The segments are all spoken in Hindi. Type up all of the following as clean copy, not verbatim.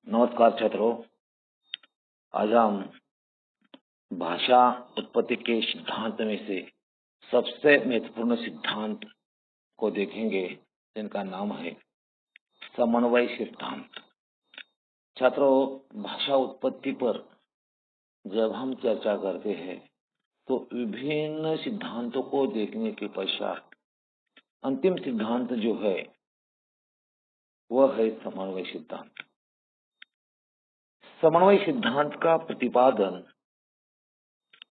नमस्कार छात्रों। आज हम भाषा उत्पत्ति के सिद्धांत में से सबसे महत्वपूर्ण सिद्धांत को देखेंगे, जिनका नाम है समन्वय सिद्धांत। छात्रों, भाषा उत्पत्ति पर जब हम चर्चा करते हैं तो विभिन्न सिद्धांतों को देखने के पश्चात अंतिम सिद्धांत जो है वह है समन्वय सिद्धांत। समन्वय सिद्धांत का प्रतिपादन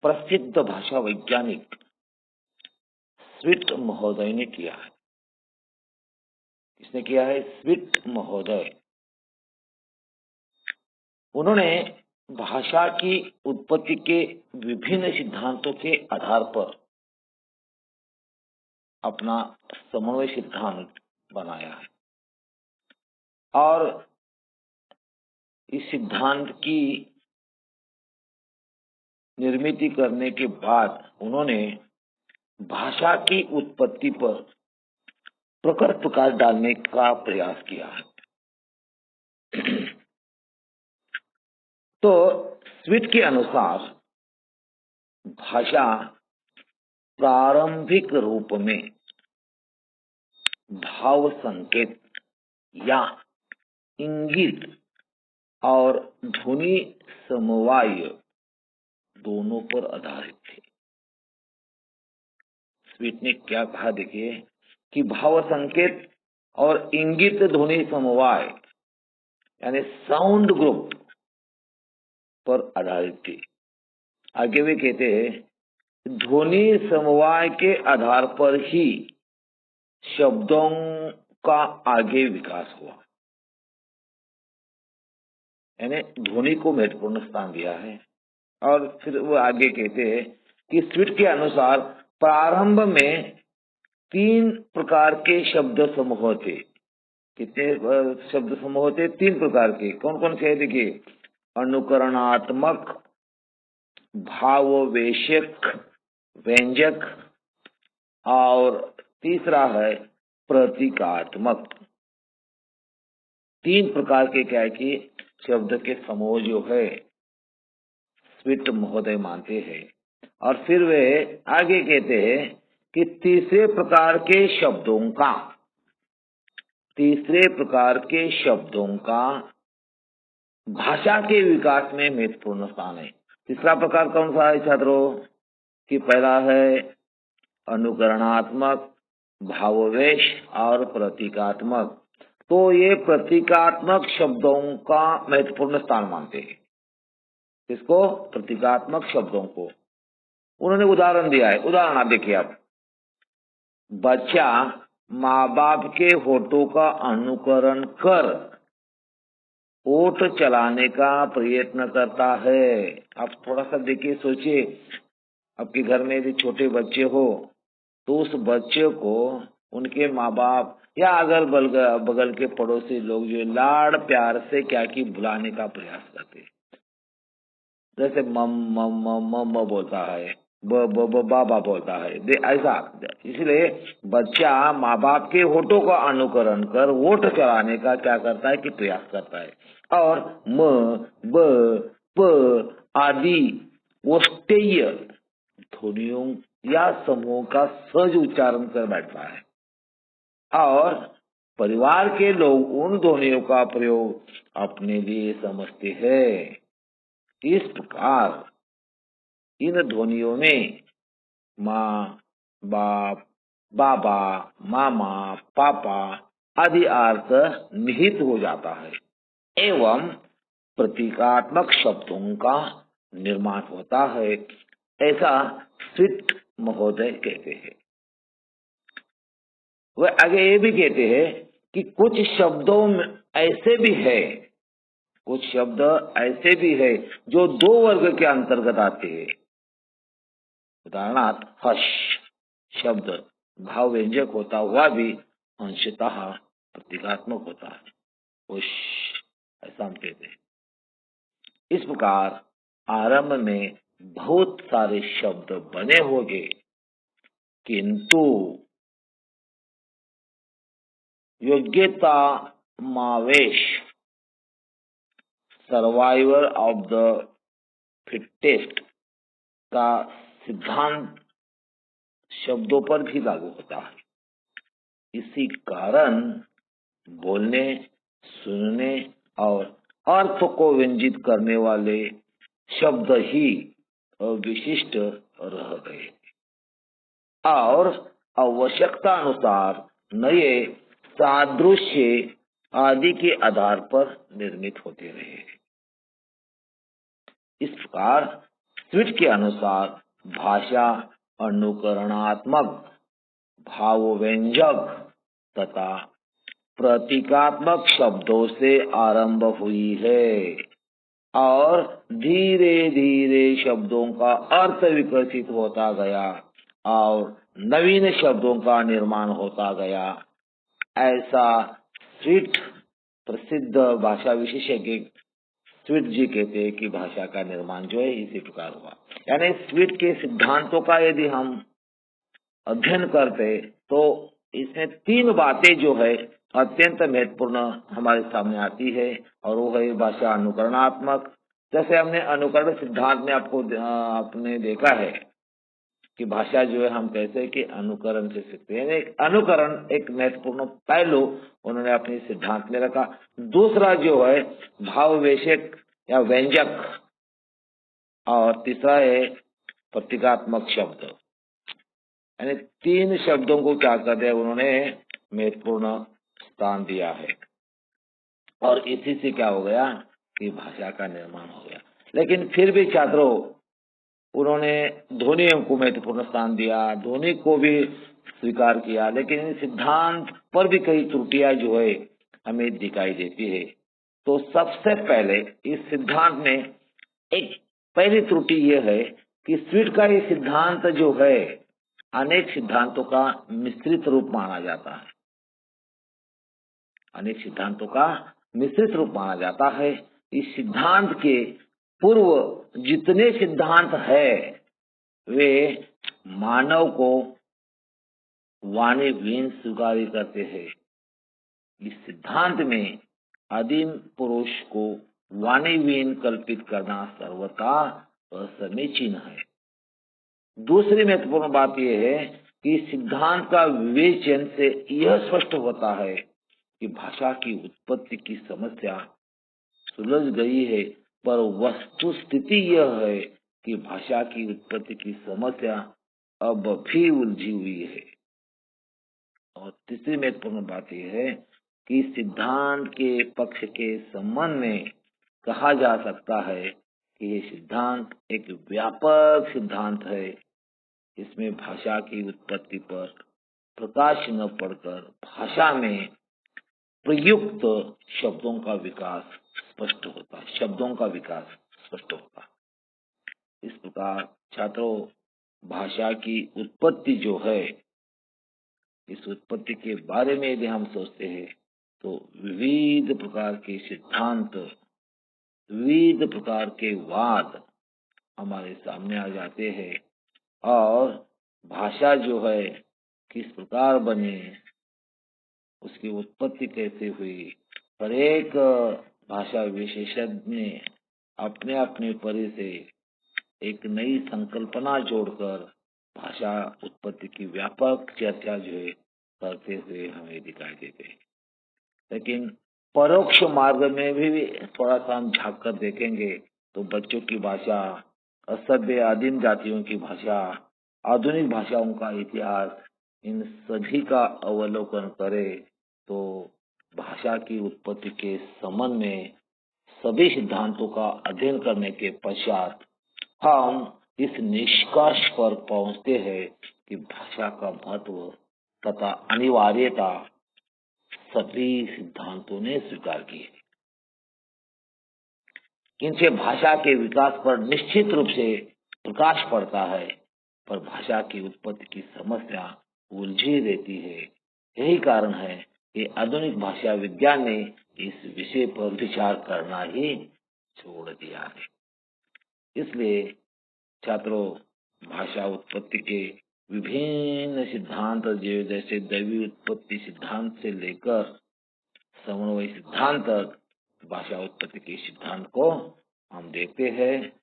प्रसिद्ध भाषा वैज्ञानिक स्विट महोदय ने किया है। किसने किया है? स्विट महोदय। उन्होंने भाषा की उत्पत्ति के विभिन्न सिद्धांतों के आधार पर अपना समन्वय सिद्धांत बनाया है और इस सिद्धांत की निर्मित करने के बाद उन्होंने भाषा की उत्पत्ति पर प्रखर प्रकाश डालने का प्रयास किया है। तो स्विट के अनुसार भाषा प्रारंभिक रूप में भाव संकेत या इंगित और ध्वनि समवाय दोनों पर आधारित थे। स्विट ने क्या कहा, देखिए कि भाव संकेत और इंगित ध्वनि समवाय यानी साउंड ग्रुप पर आधारित थी। आगे वे कहते हैं ध्वनि समवाय के आधार पर ही शब्दों का आगे विकास हुआ, यानी ध्वनि को महत्वपूर्ण स्थान दिया है। और फिर वो आगे कहते हैं कि स्विट के अनुसार प्रारंभ में 3 प्रकार के शब्द समूह थे। कितने शब्द समूह थे? 3 प्रकार के। कौन कौन से है? देखिए, अनुकरणात्मक, भाववेशक, व्यंजक और तीसरा है प्रतीकात्मक। 3 प्रकार के क्या है कि शब्द के समूह जो है स्विट महोदय मानते हैं। और फिर वे आगे कहते हैं कि तीसरे प्रकार के शब्दों का भाषा के विकास में महत्वपूर्ण स्थान है। तीसरा प्रकार कौन सा है छात्रों? कि पहला है अनुकरणात्मक, भाववेश और प्रतीकात्मक। तो ये प्रतीकात्मक शब्दों का महत्वपूर्ण स्थान मानते हैं। किसको? प्रतीकात्मक शब्दों को। उन्होंने उदाहरण दिया है। उदाहरण आप देखिए। आप बच्चा माँ बाप के होठों का अनुकरण कर ओठ चलाने का प्रयत्न करता है। आप थोड़ा सा देखिए, सोचिए, आपके घर में यदि छोटे बच्चे हो तो उस बच्चे को उनके माँ बाप या अगल बगल के पड़ोसी लोग जो लाड़ प्यार से क्या की बुलाने का प्रयास करते हैं। जैसे मम मम मम मम बोलता है, बाबा बोलता है, ऐसा। इसलिए बच्चा माँ बाप के होठों का अनुकरण कर वोट चलाने का क्या करता है कि प्रयास करता है। और म, ब, प आदि वोष्टेय ध्वनियों या समूह का सहज उच्चारण कर बैठता है। और परिवार के लोग उन ध्वनियों का प्रयोग अपने लिए समझते हैं। इस प्रकार इन ध्वनियों में माँ, बाप, बाबा, मामा, पापा आदि अर्थ निहित हो जाता है एवं प्रतीकात्मक शब्दों का निर्माण होता है, ऐसा स्विट महोदय कहते हैं। वह आगे ये भी कहते हैं कि कुछ शब्दों में ऐसे भी है, कुछ शब्द ऐसे भी है जो 2 वर्ग के अंतर्गत आते हैं। उदाहरणार्थ हर्ष शब्द भाव व्यंजक होता हुआ भी अंशतः प्रतीकात्मक होता है। खुश, ऐसा हम कहते हैं। इस प्रकार आरंभ में बहुत सारे शब्द बने होंगे, किंतु योग्यता मावेश सर्वाइवल ऑफ द फिटेस्ट का सिद्धांत शब्दों पर भी लागू होता है। इसी कारण बोलने, सुनने और अर्थ को व्यंजित करने वाले शब्द ही विशिष्ट रह गए और आवश्यकता अनुसार नए सादृश्य आदि के आधार पर निर्मित होते रहे। इस प्रकार स्विट के अनुसार भाषा अनुकरणात्मक, भावव्यंजक तथा प्रतीकात्मक शब्दों से आरंभ हुई है और धीरे धीरे शब्दों का अर्थ विकसित होता गया और नवीन शब्दों का निर्माण होता गया। ऐसा स्विट प्रसिद्ध भाषा विशेषज्ञ स्विट जी कहते हैं कि भाषा का निर्माण जो है इसी प्रकार हुआ। यानी स्विट के सिद्धांतों का यदि हम अध्ययन करते तो इसमें तीन बातें जो है अत्यंत महत्वपूर्ण हमारे सामने आती है और वो है भाषा अनुकरणात्मक। जैसे हमने अनुकरण सिद्धांत में आपने देखा है कि भाषा जो है हम कहते हैं कि अनुकरण से सीखते हैं। अनुकरण एक महत्वपूर्ण पहलू उन्होंने अपने सिद्धांत में रखा। दूसरा जो है भाववेशक या व्यंजक और तीसरा है प्रतीकात्मक शब्द। यानी तीन शब्दों को क्या करते हैं उन्होंने महत्वपूर्ण स्थान दिया है और इसी से क्या हो गया कि भाषा का निर्माण हो गया। लेकिन फिर भी छात्रों उन्होंने ध्वनि को महत्वपूर्ण स्थान दिया, ध्वनि को भी स्वीकार किया, लेकिन सिद्धांत पर भी कई त्रुटियां जो है हमें दिखाई देती है। तो सबसे पहले इस सिद्धांत में एक पहली त्रुटि यह है कि स्विट का ये सिद्धांत जो है अनेक सिद्धांतों का मिश्रित रूप माना जाता है। अनेक सिद्धांतों का मिश्रित रूप माना जाता है। इस सिद्धांत के पूर्व जितने सिद्धांत है वे मानव को वाणीविहीन स्वीकार करते हैं। इस सिद्धांत में आदिम पुरुष को वाणीविहीन कल्पित करना सर्वथा असमीचीन है। दूसरी महत्वपूर्ण बात यह है कि सिद्धांत का विवेचन से यह स्पष्ट होता है कि भाषा की उत्पत्ति की समस्या सुलझ गई है, पर वस्तु स्थिति यह है कि भाषा की उत्पत्ति की समस्या अब भी उलझी हुई है। और तीसरी महत्वपूर्ण बात यह है कि सिद्धांत के पक्ष के संबंध में कहा जा सकता है कि ये सिद्धांत एक व्यापक सिद्धांत है। इसमें भाषा की उत्पत्ति पर प्रकाश न पड़कर भाषा में प्रयुक्त शब्दों का विकास स्पष्ट होता है, शब्दों का विकास स्पष्ट होता है। इस प्रकार छात्रों भाषा की उत्पत्ति जो है, इस उत्पत्ति के बारे में यदि हम सोचते हैं तो विविध प्रकार के सिद्धांत, विविध प्रकार के वाद हमारे सामने आ जाते हैं और भाषा जो है किस प्रकार बने, उसकी उत्पत्ति कैसे हुई, हर एक भाषा विशेषज्ञ ने अपने अपने परि से एक नई संकल्पना जोड़कर भाषा उत्पत्ति की व्यापक चर्चा जो है करते हुए हमें दिखाई देते हैं। लेकिन परोक्ष मार्ग में भी थोड़ा सा हम झांक कर देखेंगे तो बच्चों की भाषा, असभ्य आदिम जातियों की भाषा, आधुनिक भाषाओं का इतिहास, इन सभी का अवलोकन करें तो भाषा की उत्पत्ति के संबंध में सभी सिद्धांतों का अध्ययन करने के पश्चात हम इस निष्कर्ष पर पहुंचते हैं कि भाषा का महत्व तथा अनिवार्यता सभी सिद्धांतों ने स्वीकार की है। इनसे भाषा के विकास पर निश्चित रूप से प्रकाश पड़ता है, पर भाषा की उत्पत्ति की समस्या उलझी रहती है। यही कारण है कि आधुनिक भाषा विज्ञान ने इस विषय पर विचार करना ही छोड़ दिया है। इसलिए छात्रों भाषा उत्पत्ति के विभिन्न सिद्धांत जैसे दैवी उत्पत्ति सिद्धांत से लेकर समन्वय सिद्धांत तक भाषा उत्पत्ति के सिद्धांत को हम देखते हैं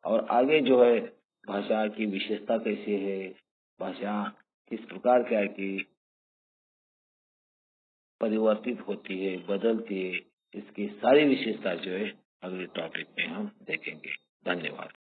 और आगे जो है भाषा की विशेषता कैसे है, भाषा किस प्रकार क्या है कि परिवर्तित होती है, बदलती है, इसकी सारी विशेषता जो है अगले टॉपिक में हम देखेंगे। धन्यवाद।